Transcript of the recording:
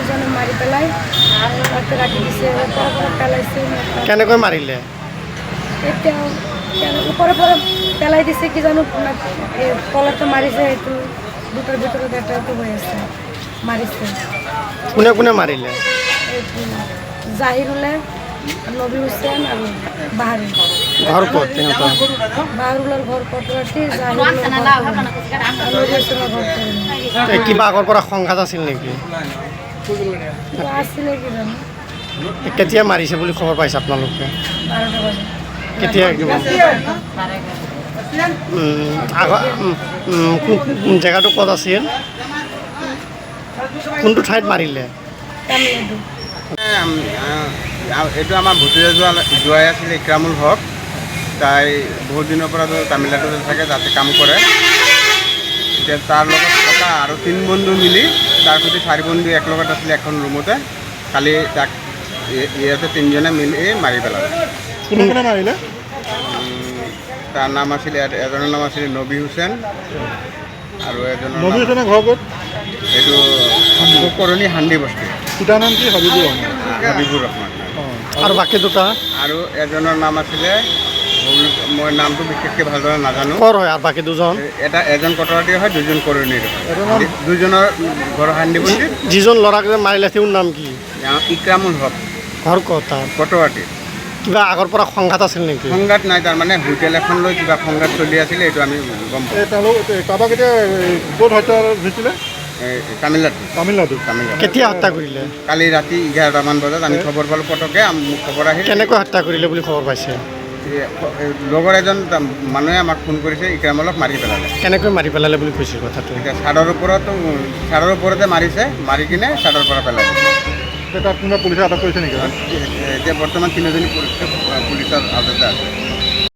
ইজনে মাৰি পেলাই তাতে ৰাখি দিছে ওপৰৰ পেলাইছে কেনেকৈ মাৰিলে? এতিয়াও ওপৰৰ পৰা পেলাই দিছে কি জানো কলৰটো মাৰিছে সেইটো দুটাৰ ভিতৰত এটাটো হৈ আছে মাৰিছে। কোনে কোনে মাৰিলে? এইটো জাহিৰুলে নবী হুছেইন আৰু বাহাৰুল। ঘৰ ক'ত সিহঁতৰ? বাহাৰুলৰ ঘৰ পটুৱাটি, জাহিৰুলৰ ঘৰ নবী হুছেইনৰ ঘৰ তৰণী। কিবা আগৰ পৰা সংঘাত আছিল নেকি? কিবা আছিলে কি জানো কেতিয়া মাৰিছে বুলি খবৰ পাইছে আপোনালোকে? 12টা বাজে। কেতিয়া জেগাটো ক'ত আছিল? কোনটো ঠাইত মাৰিলে? তামিলনাডু। এইটো আমাৰ ভতিজা জোৱাই আছিলে ইক্ৰামুল হক। তাই বহুত দিনৰ পৰা তামিলনাডুতে থাকে, তাতে কাম কৰে। এতিয়া তাৰ লগত থকা আৰু 3 বন্ধু মিলি তাৰ প্ৰতি 4 বন্ধু একলগত আছিলে এখন ৰুমতে। কালি তাক ইয়াতে 3জনে মিলি মাৰি পেলালে। কোনে কোনে মাৰিলে? তাৰ নাম আছিলে এজনৰ নাম আছিলে নবী হুছেইন আৰু এজনৰ নবী হুছেইনৰ ঘৰ ক'ত? এইটো কৰণী হান্দি বস্তি। পিতাৰ নাম কি? হাবিবুৰ ৰহমান। হাবিবুৰ ৰহমান। আৰু বাকী দুটা? আৰু এজনৰ নাম আছিলে মই নামটো বিশেষকৈ ভালদৰে নাজানো। ক'ৰ হয় আৰু বাকী দুজন? এজন কটৰাটিৰ হয়, 2জন কৰণীৰ হয়। 2জনৰ ঘৰ হান্দি বস্তিত। যিজন ল'ৰাক যে মাৰিলে তেওঁৰ নাম কি? ইক্ৰামুল হক। ঘৰ ক'ত তাৰ? কটৰাটি। কিবা আগৰ পৰা সংঘাত আছিল নেকি? সংঘাত নাই, তাৰমানে হোটেল এখন লৈ কিবা সংঘাত চলি আছিলে, এইটো আমি গম পাওঁ। তেওঁলোক কাৰোবাক এতিয়া ক'ত হত্যা হৈছিলে? তামিলনাডু। কেতিয়া হত্যা কৰিলে? কালি ৰাতি 11টামান বজাত আমি খবৰ পালোঁ, পটককৈ মোক খবৰ আহিল। কেনেকৈ হত্যা কৰিলে বুলি খবৰ পাইছে? লগৰ এজন মানুহে আমাক ফোন কৰিছে, ইক্ৰামুলক মাৰি পেলালে। কেনেকৈ মাৰি পেলালে বুলি কৈছিল কথাটো? এতিয়া ছাদৰ ওপৰতে মাৰিছে, মাৰি কিনে ছাদৰ পৰা পেলালে। তাত কোনোবা পুলিচে আটক কৰিছে নেকি? এতিয়া বৰ্তমান 3জনী পুলিচৰ আওতাতে আছে।